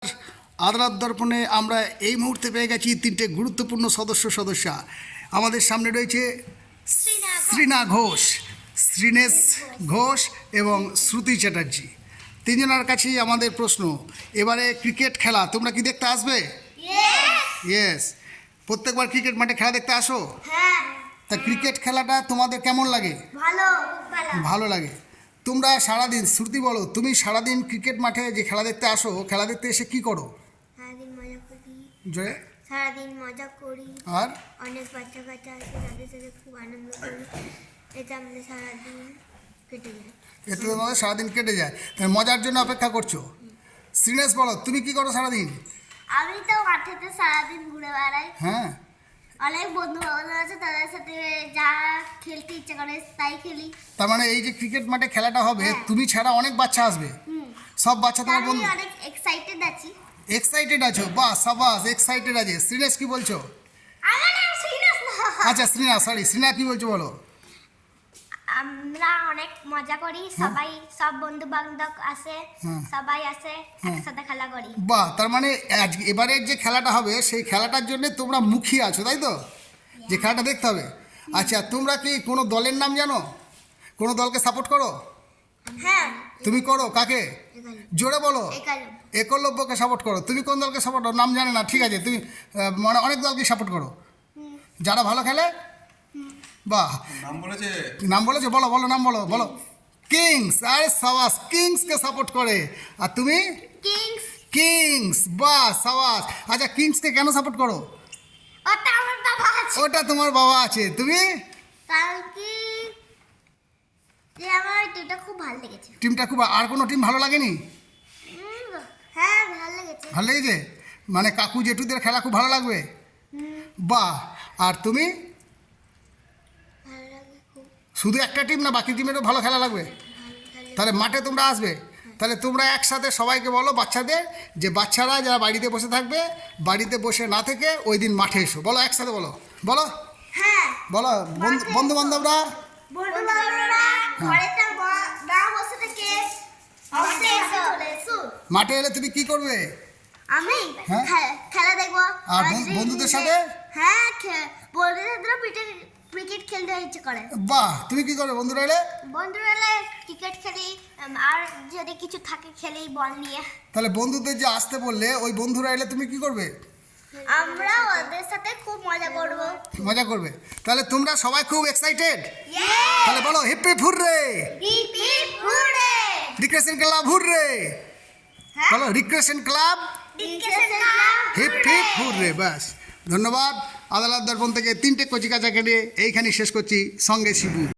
আদালত দর্পণে আমরা এই মুহূর্তে পেয়ে গেছি তিনটে গুরুত্বপূর্ণ সদস্যা। আমাদের সামনে রয়েছে শ্রীনা ঘোষ, শ্রীনেশ ঘোষ এবং শ্রুতি চ্যাটার্জি। তিনজনের কাছেই আমাদের প্রশ্ন, এবারে ক্রিকেট খেলা তোমরা কি দেখতে আসবে? ইয়েস। প্রত্যেকবার ক্রিকেট মাঠে খেলা দেখতে আসো? তা ক্রিকেট খেলাটা তোমাদের কেমন লাগে? ভালো লাগে। তোমরা সারাদিন, শ্রুতি বলো, তুমি সারাদিন ক্রিকেট মাঠে যে খেলা দেখতে আসো, খেলা দেখতে এসে কি করো? সারাদিন মজা করি আর অনেক বাচ্চা কাচ্চা আছে, তাদের সাথে খুব আনন্দ করি। এটা আমাদের সারাদিন কেটে যায়। এতে তোমাদের সারাদিন কেটে যায়, তাই মজার জন্য অপেক্ষা করছো। শ্রীনেশ বলো, তুমি কি করো সারাদিন? আমি তো মাঠেতে সারাদিন ঘুরে বেড়াই। হ্যাঁ, অনেক বন্ধু বান্ধব আছে, তাদের সাথে যা খেলতে ইচ্ছা করে তাই খেলি। তার মানে এই যে ক্রিকেট মাঠে খেলাটা হবে, তুমি ছাড়া অনেক বাচ্চা আসবে। সব বাচ্চা তোমার আমি বন্ধু? অনেক এক্সাইটেড আছি। এক্সাইটেড আছো? বাহ, সাবাস, এক্সাইটেড আছে। শ্রীনেশ কি বলছো? আমার নাম শ্রীনাথ। আচ্ছা শ্রীনা, সরি শ্রীনা কি বলছো বলো? আমরা অনেক মজা করি, সবাই সব বন্ধু বান্ধব আসে, সবাই আসে, একসাথে খেলা করি। বাহ, তার মানে এবারের যে খেলাটা হবে সেই খেলাটার জন্য তোমরা মুখিয়ে আছো, তাই তো? যে খেলাটা দেখতে হবে। আচ্ছা, তোমরা কি কোনো দলের নাম জানো? কোনো দলকে সাপোর্ট করো? হ্যাঁ। তুমি করো কাকে? জোরে বলো। একলব্যকে সাপোর্ট করো। তুমি কোন দলকে সাপোর্ট করো? নাম জানে না, ঠিক আছে, তুমি মানে অনেক দলকে সাপোর্ট করো যারা ভালো খেলে। বাহ, নাম বলেছে, বলো বলো, নাম বলো বলো। কিংস। আরে সাবাস, কিংসকে সাপোর্ট করে। আর তুমি? কিংস। কিংস, বাহ সাবাস। আচ্ছা, কিংসকে কেন সাপোর্ট করো? ওটা আমার বাবা আছে। ওটা তোমার বাবা আছে। তুমি? কারণ কি যে আমার টিমটা খুব ভালো লেগেছে। টিমটা খুব, আর কোনো টিম ভালো লাগেনি? হ্যাঁ, ভালো লেগেছে। ভালো লেগেছে, মানে কাকু জেঠুদের খেলা খুব ভালো লাগবে। বাহ। আর তুমি? ভালো লাগে খুব। শুধু একটা টিম না, বাকি টিমেরও ভালো খেলা লাগবে? তাহলে মাঠে তোমরা আসবে? তাহলে তোমরা একসাথে সবাইকে বলো, বাচ্চাদের, যে বাচ্চারা যারা বাড়িতে বসে থাকবে, বাড়িতে বসে না থেকে ওই দিন মাঠে এসো। বলো, একসাথে বলো, বলো হ্যাঁ, বলো। বন্ধু বান্ধবরা, বন্ধু বান্ধবরা ঘরেতে না বসে থেকে মাঠে এসো। মাঠে এলে তুমি কি করবে? আমি হ্যাঁ? খেলা দেখবো। আর বন্ধুদের সাথে? হ্যাঁ, বন্ধুদের সাথে ক্রিকেট খেলতে ইচ্ছে করে। বাহ, তুমি কি করবে বন্ধুরা এলে? বন্ধুরা এলে ক্রিকেট খেলি, আর যদি কিছু থাকে খেলি বল নিয়ে। তাহলে বন্ধুদের যে আসতে বললে, ওই বন্ধুরা এলে তুমি কি করবে? আমরা ওদের সাথে খুব মজা করব। মজা করবে। তাহলে তোমরা সবাই খুব এক্সাইটেড? তাহলে বলো hip hip hurray, hip hip hurray, recreation club hurray. বলো recreation club hip hip hurray. ব্যাস, ধন্যবাদ। আদালত দর্পণ থেকে তিনটে কচিকাচাকে নিয়ে এইখানে শেষ করছি। সঙ্গে শিবু।